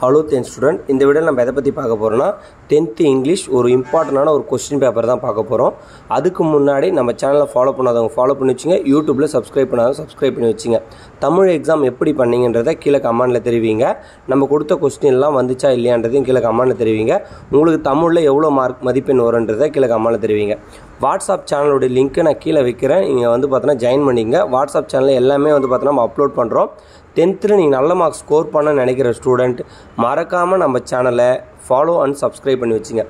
Hello 10th student, இந்த வீடியோவில் நம்ம எதை பற்றி பார்க்க போகிறோம்னா 10th இங்கிலீஷ் ஒரு இம்பார்ட்டண்டான ஒரு கொஸ்டின் பேப்பர் தான் பார்க்க போகிறோம். அதுக்கு முன்னாடி நம்ம சேனலை ஃபாலோ பண்ணாதவங்க ஃபாலோ பண்ணி வச்சுங்க, யூடியூப்பில் சப்ஸ்கிரைப் பண்ணாதவங்க சப்ஸ்கிரைப் பண்ணி வச்சுங்க. தமிழ் எக்ஸாம் எப்படி பண்ணீங்கன்றதை கீழே கமெண்டில் தெரிவிங்க. நம்ம கொடுத்த கொஸ்டின்லாம் வந்துச்சா இல்லையான்றதையும் கீழே கமெண்டில் தெரிவிங்க. உங்களுக்கு தமிழில் எவ்வளோ மார்க் மதிப்பெண் வரும்ன்றதை கீழே கமெண்டில் தெரிவிங்க. வாட்ஸ்அப் சேனலோடைய லிங்க்கை நான் கீழே வைக்கிறேன். நீங்கள் வந்து பார்த்தீங்கன்னா ஜாயின் பண்ணிங்க. வாட்ஸ்அப் சேனலில் எல்லாமே வந்து பார்த்தீங்கன்னா நம்ம அப்லோட் பண்ணுறோம். 10th நீங்கள் நல்ல மார்க் ஸ்கோர் பண்ண நினைக்கிற ஸ்டூடெண்ட் மறக்காமல் நம்ம சேனலை ஃபாலோ அண்ட் சப்ஸ்கிரைப் பண்ணி வச்சுங்க.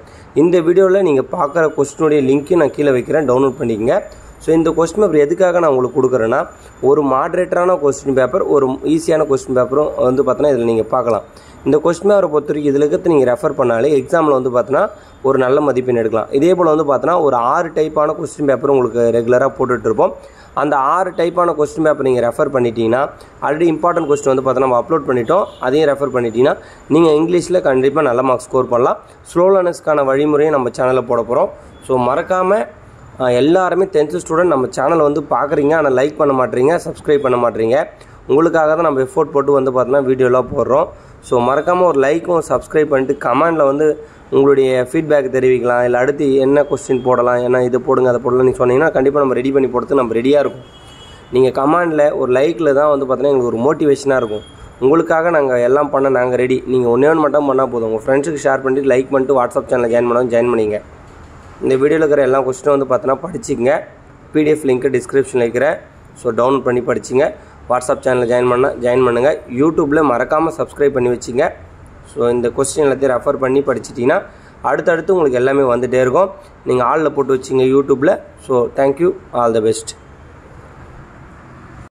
இந்த வீடியோவில் நீங்கள் பார்க்குற கொஸ்டினுடைய லிங்க்கு நான் கீழே வைக்கிறேன், டவுன்லோட் பண்ணிக்கங்க. ஸோ இந்த கொஸ்டின் பேப்பர் எதுக்காக நான் உங்களுக்கு கொடுக்குறேன்னா, ஒரு மாட்ரேட்டரான கொஸ்டின் பேப்பர், ஒரு ஈஸியான கொஸ்டின் பேப்பரும் வந்து பார்த்தீங்கன்னா இதில் நீங்கள் பார்க்கலாம். இந்த கொஸ்டின் பேப்பரை பொறுத்த வரைக்கும் இதில் இருக்கிறது நீங்கள் ரெஃபர் பண்ணாலே எக்ஸாமில் வந்து பார்த்தீங்கன்னா ஒரு நல்ல மதிப்பெண் எடுக்கலாம். இதே போல் வந்து பார்த்தீங்கன்னா ஒரு 6 டைப்பான கொஸ்டின் பேப்பர் உங்களுக்கு ரெகுலராக போட்டுட்ருப்போம். அந்த 6 டைப்பான கொஸ்டின் பேப்பர் நீங்கள் ரெஃபர் பண்ணிட்டீங்கன்னா, ஆல்ரெடி இம்பார்ட்டன்ட் கொஸ்டின் வந்து பார்த்தீங்கன்னா நம்ம அப்லோட் பண்ணிட்டோம், அதையும் ரெஃபர் பண்ணிட்டீங்கன்னா நீங்கள் இங்கிலீஷில் கண்டிப்பாக நல்ல மார்க் ஸ்கோர் பண்ணலாம். ஸ்லோ லேர்னர்ஸ்க்கான வழிமுறையை நம்ம சேனலில் போட போகிறோம். ஸோ மறக்காமல் எல்லாருமே 10th ஸ்டூடெண்ட் நம்ம சேனலை வந்து பார்க்குறீங்க, ஆனால் லைக் பண்ண மாட்டீங்க, சப்ஸ்கிரைப் பண்ண மாட்டீங்க. உங்களுக்காக தான் நம்ம எஃபோர்ட் போட்டு வந்து பார்த்தீங்கன்னா வீடியோலாம் போடுறோம். ஸோ மறக்காமல் ஒரு லைக்கும் சப்ஸ்கிரைப் பண்ணிட்டு கமெண்டில் வந்து உங்களுடைய ஃபீட்பேக் தெரிவிக்கலாம். இல்லை அடுத்து என்ன கொஸ்டின் போடலாம், என்ன இது போடுங்க அதை போடலாம் நீங்கள் சொன்னீங்கன்னா கண்டிப்பாக நம்ம ரெடி பண்ணி போடுறது நம்ம ரெடியாக இருக்கும். நீங்கள் கமெண்டில் ஒரு லைக்கில் தான் வந்து பார்த்தீங்கன்னா எங்களுக்கு ஒரு மோட்டிவேஷனாக இருக்கும். உங்களுக்காக நாங்கள் எல்லாம் பண்ண நாங்கள் ரெடி. நீங்கள் ஒன்றே மட்டும் பண்ணால் போதும். உங்கள் ஃப்ரெண்ட்ஸுக்கு ஷேர் பண்ணிட்டு லைக் பண்ணிட்டு வாட்ஸ்அப் சேனலில் ஜாயின் பண்ணிங்க. இந்த வீடியோவில் இருக்கிற எல்லா கொஸ்டினும் வந்து பார்த்தீங்கன்னா படிச்சிங்க. PDF லிங்க்கு டிஸ்கிரிப்ஷனில் இருக்கிறேன். ஸோ டவுன்லோட் பண்ணி படிச்சிங்க. வாட்ஸ்அப் சேனலில் ஜாயின் பண்ணுங்கள். யூடியூப்பில் மறக்காமல் சப்ஸ்கிரைப் பண்ணி வச்சுங்க. ஸோ இந்த கொஸ்டின் எல்லாத்தையும் ரெஃபர் பண்ணி படிச்சிட்டிங்கன்னா அடுத்தடுத்து உங்களுக்கு எல்லாமே வந்துகிட்டே இருக்கும். நீங்கள் ஆளில் போட்டு வச்சிங்க யூடியூப்பில். So thank you, all the best.